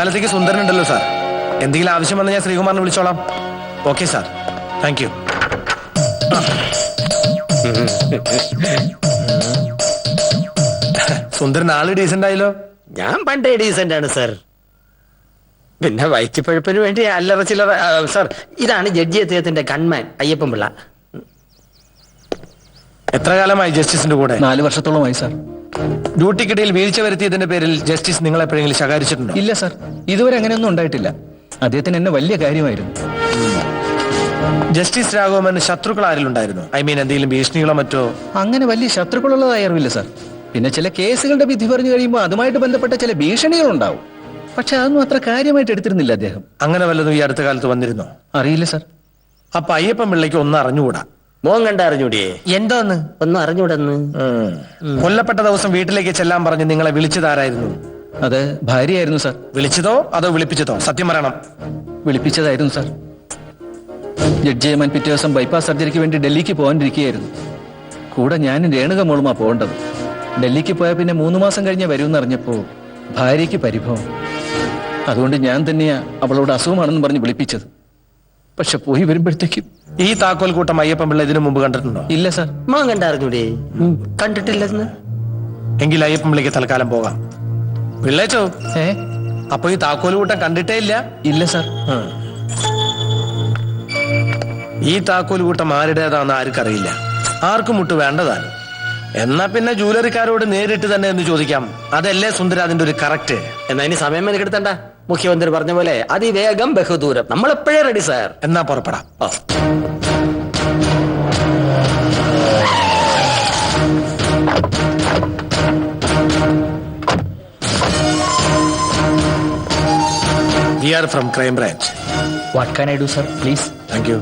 തൽക്കാലത്തേക്ക് സുന്ദരനുണ്ടല്ലോ സാർ. എന്തെങ്കിലും ആവശ്യം വന്ന് ഞാൻ ശ്രീകുമാറിനെ വിളിച്ചോളാം. Okay sir, thank you. Sundaran ആള് ഡീസന്റ് ആയല്ലോ. ഞാൻ പണ്ടേ ഡീസന്റ് ആണ് സാർ. പിന്നെ വയറ്റിപ്പഴുപ്പിന് വേണ്ടി അല്ലറ ചില്ലറ. സാർ, ഇതാണ് ജഡ്ജി അദ്ദേഹത്തിന്റെ ഗൺമാൻ അയ്യപ്പൻ പിള്ള. എത്ര കാലമായി ജസ്റ്റിസിന്റെ കൂടെ? 4 വർഷത്തോളമായി സാർ. ഡ്യൂട്ടിക്കിടയിൽ വീഴ്ച വരുത്തിയതിന്റെ പേരിൽ ജസ്റ്റിസ് നിങ്ങൾ എപ്പോഴെങ്കിലും ശകാരിച്ചിട്ടുണ്ടോ? ഇല്ല സാർ, ഇതുവരെ അങ്ങനെയൊന്നും ഉണ്ടായിട്ടില്ല. അദ്ദേഹത്തിന് എന്നെ വലിയ കാര്യമായിരുന്നു. ജസ്റ്റിസ് രാഘവന് ശത്രുക്കൾ ആരിലുണ്ടായിരുന്നു? ഐ മീൻ എന്തെങ്കിലും ഭീഷണികളോ മറ്റോ? അങ്ങനെ വലിയ ശത്രുക്കളുള്ളതായി അറിവില്ല സാർ. പിന്നെ ചില കേസുകളുടെ വിധി പറഞ്ഞു കഴിയുമ്പോൾ അതുമായിട്ട് ബന്ധപ്പെട്ട ചില ഭീഷണികളുണ്ടാവും. പക്ഷെ അതൊന്നും അത്ര കാര്യമായിട്ട് എടുത്തിരുന്നില്ല അദ്ദേഹം. അങ്ങനെ വല്ലതും ഈ അടുത്ത കാലത്ത് വന്നിരുന്നോ? അറിയില്ല സാർ. അപ്പൊ അയ്യപ്പൻ പിള്ളയ്ക്ക് ഒന്നും അറിഞ്ഞുകൂടാ? മോൻ കണ്ട അറിഞ്ഞൂടിയേ? എന്തോന്ന് ഒന്നും അറിഞ്ഞൂടെന്ന്. കൊല്ലപ്പെട്ട ദിവസം വീട്ടിലേക്ക് ചെല്ലാൻ പറഞ്ഞ് നിങ്ങളെ വിളിച്ചതാരായിരുന്നു? അത് ഭാര്യയായിരുന്നു സാർ. വിളിച്ചതോ അതോ വിളിപ്പിച്ചതോ? സത്യം പറയണം. വിളിപ്പിച്ചതായിരുന്നു സാർ. ജഡ്ജി അയ്യപ്പൻ പിറ്റേ ദിവസം ബൈപ്പാസ് സർജറിക്ക് വേണ്ടി ഡൽഹിക്ക് പോകാനിരിക്കുകയായിരുന്നു. കൂടെ ഞാനും രേണുക മോളുമാ പോകേണ്ടത്. ഡൽഹിക്ക് പോയാൽ പിന്നെ 3 മാസം കഴിഞ്ഞേ വരുമെന്ന് അറിഞ്ഞപ്പോ ഭാര്യയ്ക്ക് പരിഭവം. അതുകൊണ്ട് ഞാൻ തന്നെയാ അവളോട് അസുഖമാണെന്ന് പറഞ്ഞ് വിളിപ്പിച്ചത്. പക്ഷെ പോയി വരുമ്പോഴത്തേക്കും ഈ താക്കോൽ കൂട്ടം അയ്യപ്പൻ പിള്ള ഇതിനു മുമ്പ് കണ്ടിട്ടുണ്ടോ? ഇല്ല സാർ. മോൻ കണ്ട അറിഞ്ഞൂടേ? കണ്ടിട്ടില്ലെന്ന്. എങ്കിൽ അയ്യപ്പൻ പിള്ളയ്ക്ക് തൽക്കാലം പോകാം. പിള്ളേച്ചോ, ഏ അപ്പൊ ഈ താക്കോൽ കൂട്ടം കണ്ടിട്ടേ ഇല്ല? ഇല്ല സാർ. ഈ താക്കോൽ കൂട്ടം ആരുടേതാന്ന് ആർക്കറിയില്ല. ആർക്കും മുട്ട് വേണ്ടതാണ്. എന്നാ പിന്നെ ജൂവലറിക്കാരോട് നേരിട്ട് തന്നെ എന്ന് ചോദിക്കാം. അതല്ലേ സുന്ദര അതിന്റെ ഒരു കറക്റ്റ്? എന്നാ ഇനി സമയം മെനക്കെടുത്തണ്ട. മുഖ്യമന്ത്രി പറഞ്ഞ പോലെ അതിവേഗം ബഹുദൂരം. നമ്മൾ എപ്പോഴേ റെഡി സാർ. എന്നാ പുറപ്പെടാം. We are from Crime Branch. What can I do, sir? Please. Thank you.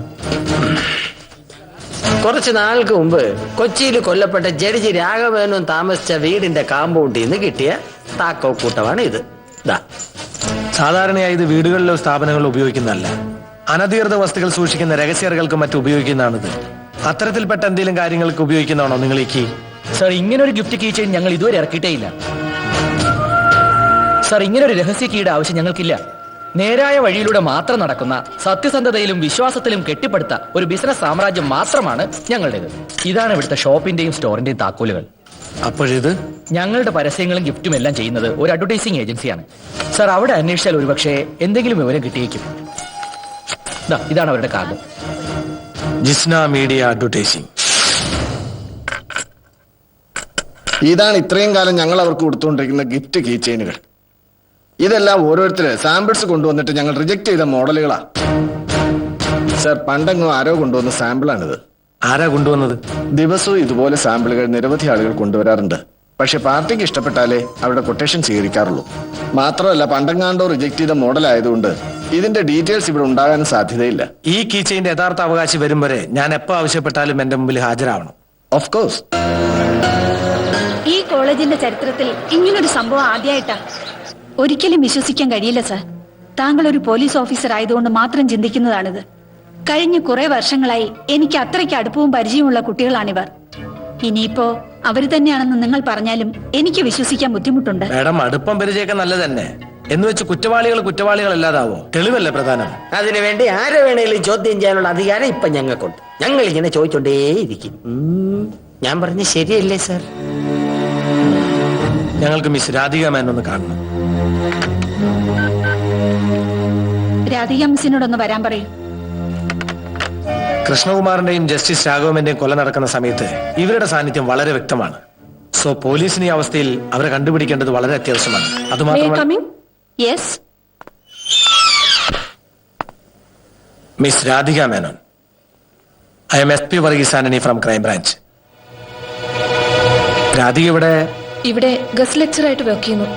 കുറച്ച് നാൾക്ക് മുമ്പ് കൊച്ചിയിൽ കൊല്ലപ്പെട്ട ജഡ്ജി രാഘവനും താമസിച്ച വീടിന്റെ കാമ്പൗണ്ടിൽ നിന്ന് കിട്ടിയ താക്കോക്കൂട്ടമാണ് ഇത്. സാധാരണയായി ഇത് വീടുകളിലോ സ്ഥാപനങ്ങളിലോ ഉപയോഗിക്കുന്നതല്ല. അനധികൃത വസ്തുക്കൾ സൂക്ഷിക്കുന്ന രഹസ്യർക്ക് മറ്റും ഉപയോഗിക്കുന്നതാണിത്. അത്തരത്തിൽപ്പെട്ട എന്തെങ്കിലും കാര്യങ്ങൾക്ക് ഉപയോഗിക്കുന്നതാണോ നിങ്ങൾ ഈ കീ? സാർ, ഇങ്ങനെ ഒരു ഗിഫ്റ്റ് കീ ചെയിൻ ഞങ്ങൾ ഇതുവരെ ഇറക്കിയിട്ടേ ഇല്ല. സാർ, ഇങ്ങനെ ഒരു രഹസ്യ കീയുടെ ആവശ്യം ഞങ്ങൾക്കില്ല. നേരായ വഴിയിലൂടെ മാത്രം നടക്കുന്ന, സത്യസന്ധതയിലും വിശ്വാസത്തിലും കെട്ടിപ്പടുത്ത ഒരു ബിസിനസ് സാമ്രാജ്യം മാത്രമാണ് ഞങ്ങളുടേത്. ഇതാണ് ഇവിടുത്തെ ഷോപ്പിന്റെയും സ്റ്റോറിന്റെയും താക്കോലുകൾ. അപ്പോഴിത് ഞങ്ങളുടെ പരസ്യങ്ങളും ഗിഫ്റ്റും എല്ലാം ചെയ്യുന്നത് ഒരു അഡ്വർടൈസിംഗ് ഏജൻസിയാണ്. സാർ, അവിടെ അന്വേഷിച്ചാൽ ഒരുപക്ഷെ എന്തെങ്കിലും വിവരം കിട്ടിയേക്കും. ഇതാണ് അവരുടെ കാർഡ്. Jisna media advertising. ഇതാണ് ഇത്രയും കാലം ഞങ്ങൾ അവർക്ക് കൊടുത്തുകൊണ്ടിരിക്കുന്ന ഗിഫ്റ്റ് കീ ചെയിനുകൾ. ഇതെല്ലാം ഓരോരുത്തര് സാമ്പിൾസ് കൊണ്ടുവന്നിട്ട് ഞങ്ങൾ റിജക്ട് ചെയ്ത മോഡലുകളാ. സർ, പണ്ടെങ്ങും ആരോ കൊണ്ടുവന്ന സാമ്പിളാണിത്. ആരാ കൊണ്ടുവന്നത്? ദിവസവും ഇതുപോലെ സാമ്പിളുകൾ നിരവധി ആളുകൾ കൊണ്ടുവരാറുണ്ട്. പക്ഷെ പാർട്ടിക്ക് ഇഷ്ടപ്പെട്ടാലേ അവരുടെ കൊട്ടേഷൻ സ്വീകരിക്കാറുള്ളൂ. മാത്രമല്ല, പണ്ടെങ്ങാണ്ടോ റിജക്ട് ചെയ്ത മോഡൽ ആയതുകൊണ്ട് ഇതിന്റെ ഡീറ്റെയിൽസ് ഇവിടെ ഉണ്ടാകാനും സാധ്യതയില്ല. ഈ കീ ചെയിന്റെ യഥാർത്ഥ അവകാശി വരും വരെ ഞാൻ എപ്പോ ആവശ്യപ്പെട്ടാലും എന്റെ മുമ്പിൽ ഹാജരാവണം. Of course. ഈ കോളേജിന്റെ ചരിത്രത്തിൽ ഇങ്ങനൊരു സംഭവം ആദ്യമായിട്ടാ. ഒരിക്കലും വിശ്വസിക്കാൻ കഴിയില്ല സാർ. താങ്കൾ ഒരു പോലീസ് ഓഫീസർ ആയതുകൊണ്ട് മാത്രം ചിന്തിക്കുന്നതാണിത്. കഴിഞ്ഞ കുറെ വർഷങ്ങളായി എനിക്ക് അത്രയ്ക്ക് അടുപ്പവും പരിചയമുള്ള കുട്ടികളാണിവർ. ഇനിയിപ്പോ അവര് തന്നെയാണെന്ന് നിങ്ങൾ പറഞ്ഞാലും എനിക്ക് വിശ്വസിക്കാൻ ബുദ്ധിമുട്ടുണ്ട്. മാഡം, അടുപ്പം പരിചയമൊക്കെ നല്ലത് തന്നെ. എന്ന് വെച്ച് കുറ്റവാളികളല്ലാതാവോ? തെളിവല്ലേ പ്രധാനം. അതിനുവേണ്ടി ആരെ വേണേലും ചോദ്യം ചെയ്യാനുള്ള അധികാരം ഇപ്പൊ ഞങ്ങൾക്കുണ്ട്. ഞങ്ങൾ ഇങ്ങനെ ചോദിച്ചോണ്ടേയിരിക്കും. ഞാൻ പറഞ്ഞ ശരിയല്ലേ സാർ? ഞങ്ങൾക്ക് മിസ് രാധിക മേനോന്ന് കാണണം. രാധിക മിസ്സിനോടൊന്ന് വരാൻ പറയൂ. കൃഷ്ണകുമാറിന്റെയും ജസ്റ്റിസ് രാഘവന്റെയും കൊല നടക്കുന്ന സമയത്ത് ഇവരുടെ സാന്നിധ്യം വളരെ വ്യക്തമാണ്. സോ പോലീസിന് ഈ അവസ്ഥയിൽ അവരെ കണ്ടുപിടിക്കേണ്ടത് വളരെ അത്യാവശ്യമാണ്. അതുമാത്രമല്ല, miss Radhika Menon, I M SP Varghese Antony from crime branch. Radhika ഇവിടെ ഗസ്റ്റ് ലെക്ചർ ആയിട്ട് വർക്ക് ചെയ്യുന്നു.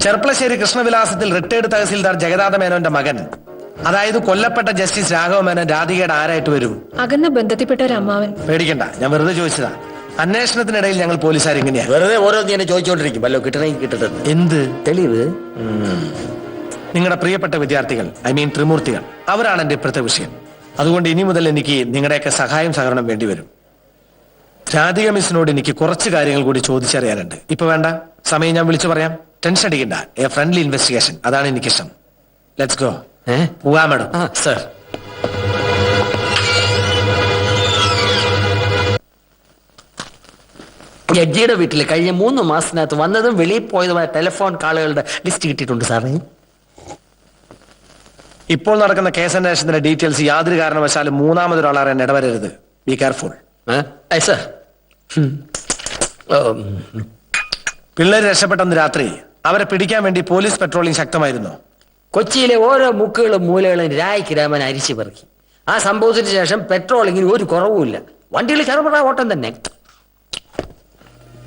ചെർപ്പളശ്ശേരി കൃഷ്ണവിലാസത്തിൽ റിട്ടയർഡ് തഹസിൽദാർ ജഗന്നാഥ മേനോന്റെ മകൻ, അതായത് കൊല്ലപ്പെട്ട ജസ്റ്റിസ് രാഘവ മേനോൻ രാധികയുടെ ആരായിട്ട് വരും? അകന്ന ബന്ധത്തിൽപ്പെട്ട ഒരു അമ്മാവൻ. പേടിക്കണ്ട, ഞാൻ വെറുതെ ചോദിച്ചതാ. അന്വേഷണത്തിനിടയിൽ ഞങ്ങൾ പോലീസുകാർ ഇങ്ങനെയാ വെറുതെ ഓരോന്ന് ചോദിച്ചോണ്ടിരിക്കും. വല്ലോ കിട്ടണമെങ്കിൽ കിട്ടട്ടെ. എന്ത് തെളിവ്? നിങ്ങളുടെ പ്രിയപ്പെട്ട വിദ്യാർത്ഥികൾ, ഐ മീൻ ത്രിമൂർത്തികൾ, അവരാണ് എന്റെ ഇപ്പോഴത്തെ വിഷയം. അതുകൊണ്ട് ഇനി മുതൽ എനിക്ക് നിങ്ങളുടെയൊക്കെ സഹായം സഹകരണം വേണ്ടിവരും. രാധിക മിസ്സിനോട് എനിക്ക് കുറച്ച് കാര്യങ്ങൾ കൂടി ചോദിച്ചറിയാനുണ്ട്. ഇപ്പൊ വേണ്ട, സമയം ഞാൻ വിളിച്ചു പറയാം. ടെൻഷൻ അടിക്കണ്ട. എ ഫ്രണ്ട്ലി ഇൻവെസ്റ്റിഗേഷൻ, അതാണ് എനിക്കിഷ്ടം. Let's go. പോവാ മാഡം. സർ. ജഡ്ജിയുടെ വീട്ടിൽ കഴിഞ്ഞ 3 മാസത്തിനകത്ത് വന്നതും വെളിയിൽ പോയതുമായ ടെലിഫോൺ കാളുകളുടെ ലിസ്റ്റ് കിട്ടിയിട്ടുണ്ട് സാറേ. ഇപ്പോൾ നടക്കുന്ന കേസ് അന്വേഷണത്തിന്റെ ഡീറ്റെയിൽസ് യാതൊരു കാരണവശാലും മൂന്നാമതൊരാൾ അറിയാൻ ഇടവരരുത്. Be careful. സർ. പിള്ളേര് രക്ഷപ്പെട്ടന്ന് രാത്രി അവരെ പിടിക്കാൻ വേണ്ടി പോലീസ് പെട്രോളിംഗ് ശക്തമായിരുന്നു. കൊച്ചിയിലെ ഓരോ മുക്കുകളും മൂലകളും രായ്ക്ക് രാമൻ അരിച്ചു പെറുക്കി. ആ സംഭവത്തിന് ശേഷം പെട്രോളിങ്ങിന് ഒരു കുറവുമില്ല. വണ്ടികൾ ചെറുപട ഓട്ടം തന്നെ.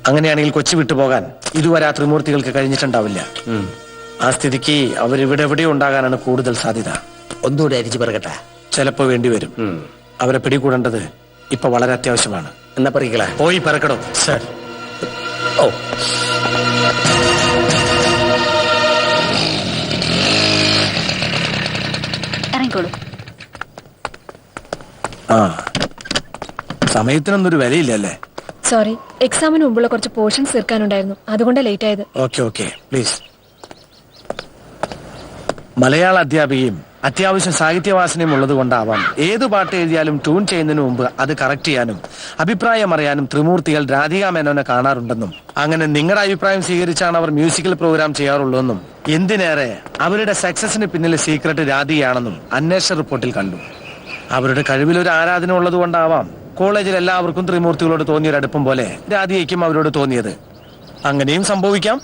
അങ്ങനെയാണെങ്കിൽ കൊച്ചി വിട്ടുപോകാൻ ഇതുവരെ ആ ത്രിമൂർത്തികൾക്ക് കഴിഞ്ഞിട്ടുണ്ടാവില്ല. ആ സ്ഥിതിക്ക് അവരിവിടെ എവിടെയോ ഉണ്ടാകാനാണ് കൂടുതൽ സാധ്യത. ഒന്നുകൂടെ അരിച്ചു പെറുകട്ടെ. ചിലപ്പോ വേണ്ടിവരും. അവരെ പിടികൂടേണ്ടത് ഇപ്പൊ വളരെ അത്യാവശ്യമാണ്. എന്നാ പറിക്കള. പോയി പറക്കടോ. സർ. ഓ, ഇറങ്ങിക്കോളൂ. ആ, സമയത്തിനൊന്നൊരു വിലയില്ലല്ലേ? സോറി, എക്സാമിന് മുമ്പുള്ള കുറച്ച് പോർഷൻസ് തീർക്കാനുണ്ടായിരുന്നു, അതുകൊണ്ടാണ് ലേറ്റ് ആയത്. Okay please. മലയാള അധ്യാപികയും അത്യാവശ്യം സാഹിത്യവാസനയും ഉള്ളത് കൊണ്ടാവാം ഏത് പാട്ട് എഴുതിയാലും ട്യൂൺ ചെയ്യുന്നതിന് മുമ്പ് അത് കറക്റ്റ് ചെയ്യാനും അഭിപ്രായം അറിയാനും ത്രിമൂർത്തികൾ രാധിക മേനോനെ കാണാറുണ്ടെന്നും അങ്ങനെ നിങ്ങളുടെ അഭിപ്രായം സ്വീകരിച്ചാണ് അവർ മ്യൂസിക്കൽ പ്രോഗ്രാം ചെയ്യാറുള്ളതെന്നും എന്തിനേറെ അവരുടെ സക്സസിന് പിന്നിലെ സീക്രട്ട് രാധികയാണെന്നും അന്വേഷണ റിപ്പോർട്ടിൽ കണ്ടു. അവരുടെ കഴിവിലൊരു ആരാധന ഉള്ളത് കൊണ്ടാവാം കോളേജിൽ എല്ലാവർക്കും ത്രിമൂർത്തികളോട് തോന്നിയൊരു അടുപ്പം പോലെ രാധികയ്ക്കും അവരോട് തോന്നിയത്. അങ്ങനെയും സംഭവിക്കാം.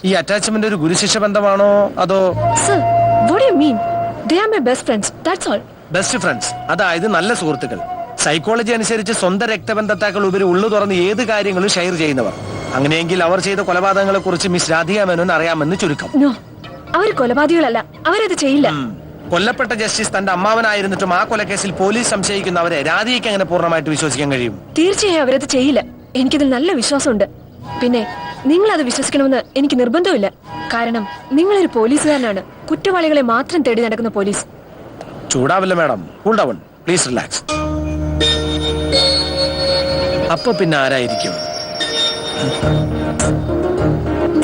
ഈ അറ്റാച്ച്മെന്റ് ഒരു ഗുരുശിഷ്യ ബന്ധമാണോ അതോ? Sir, what do you mean? They are my best friends, that's all. Best friends, അതായത് നല്ല സുഹൃത്തുക്കൾ. സൈക്കോളജി അനുസരിച്ച് സ്വന്തം രക്തബന്ധത്താക്കൾ ഉപരി ഉള്ളു തുറന്ന് ഏത് കാര്യങ്ങളും ഷെയർ ചെയ്യുന്നവർ. അങ്ങനെയെങ്കിൽ അവർ ചെയ്ത കൊലപാതകങ്ങളെ കുറിച്ച് മിസ് രാധിക മേനോൻ അറിയാമെന്ന് ചുരുക്കം. No, അവർ കൊലപാതകളല്ല, അവരത് ചെയ്യില്ല. കൊല്ലപ്പെട്ട ജസ്റ്റിസ് തന്റെ അമ്മാവനായിരുന്നിട്ടും ആ കൊലക്കേസിൽ പോലീസ് സംശയിക്കുന്നവരെ രാധികയ്ക്ക് അങ്ങനെ പൂർണ്ണമായിട്ട് വിശ്വസിക്കാൻ കഴിയും? തീർച്ചയായും അവരത് ചെയ്യില്ല. എനിക്കിതിൽ നല്ല വിശ്വാസമുണ്ട്. പിന്നെ നിങ്ങൾ അത് വിശ്വസിക്കണമെന്ന് എനിക്ക് നിർബന്ധമില്ല. കാരണം നിങ്ങളൊരു പോലീസുകാരനാണ്, കുറ്റവാളികളെ മാത്രം തേടി നടക്കുന്ന പോലീസ്. ചൂടാവില്ല madam, cool down please, relax. അപ്പൊ പിന്നെ ആരായിരിക്കും?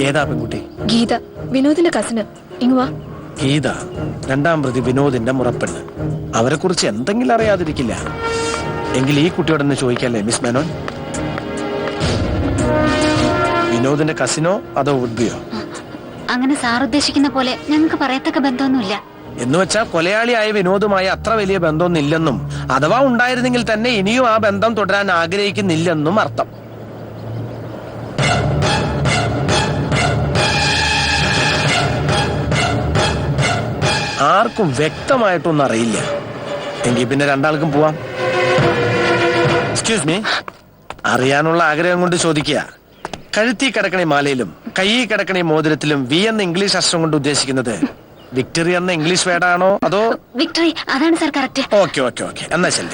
ഏതാ പെൺകുട്ടി? ഗീത, വിനോദിന്റെ കസിന്. ഇങ്ങുവാ. ഗീത, രണ്ടാം പ്രതി വിനോദിന്റെ മുറപ്പെണ്ണ്. അവരെ കുറിച്ച് എന്തെങ്കിലും അറിയാതിരിക്കില്ല. എങ്കിൽ ഈ കുട്ടിയോടൊന്ന് ചോദിക്കല്ലേ മിസ് മേനോൻ. വിനോദിന്റെ കസിനോ അതോ വുഡ്ബിയോ? അങ്ങനെ സാർ ഉദ്ദേശിക്കുന്ന പോലെ ഞങ്ങൾക്ക് പറയത്തക്ക ബന്ധമൊന്നുമില്ല. എന്ന് വെച്ചാൽ കൊലയാളിയായ വിനോദുമായി അത്ര വലിയ ബന്ധമൊന്നുമില്ലെന്നും അഥവാ ഉണ്ടായിരുന്നെങ്കിൽ തന്നെ ഇനിയും ആ ബന്ധം തുടരാൻ ആഗ്രഹിക്കുന്നില്ലെന്നും അർത്ഥം. ആർക്കും വ്യക്തമായിട്ടൊന്നും അറിയില്ല. എങ്കിൽ പിന്നെ രണ്ടാൾക്കും പോവാം. എക്സ്ക്യൂസ് മീ, അറിയാനുള്ള ആഗ്രഹം കൊണ്ട് ചോദിക്കുക. കഴുത്തി കിടക്കണേ മാലയിലും കയ്യിൽ കിടക്കണേ മോതിരത്തിലും വി എന്ന ഇംഗ്ലീഷ് അക്ഷരം കൊണ്ട് ഉദ്ദേശിക്കുന്നത് വിക്ടറി എന്ന ഇംഗ്ലീഷ് വേർഡാണോ അതോ? വിക്ടറി, അതാണ് സാർ കറക്റ്റ്. ഓക്കെ എന്നാ ശരി.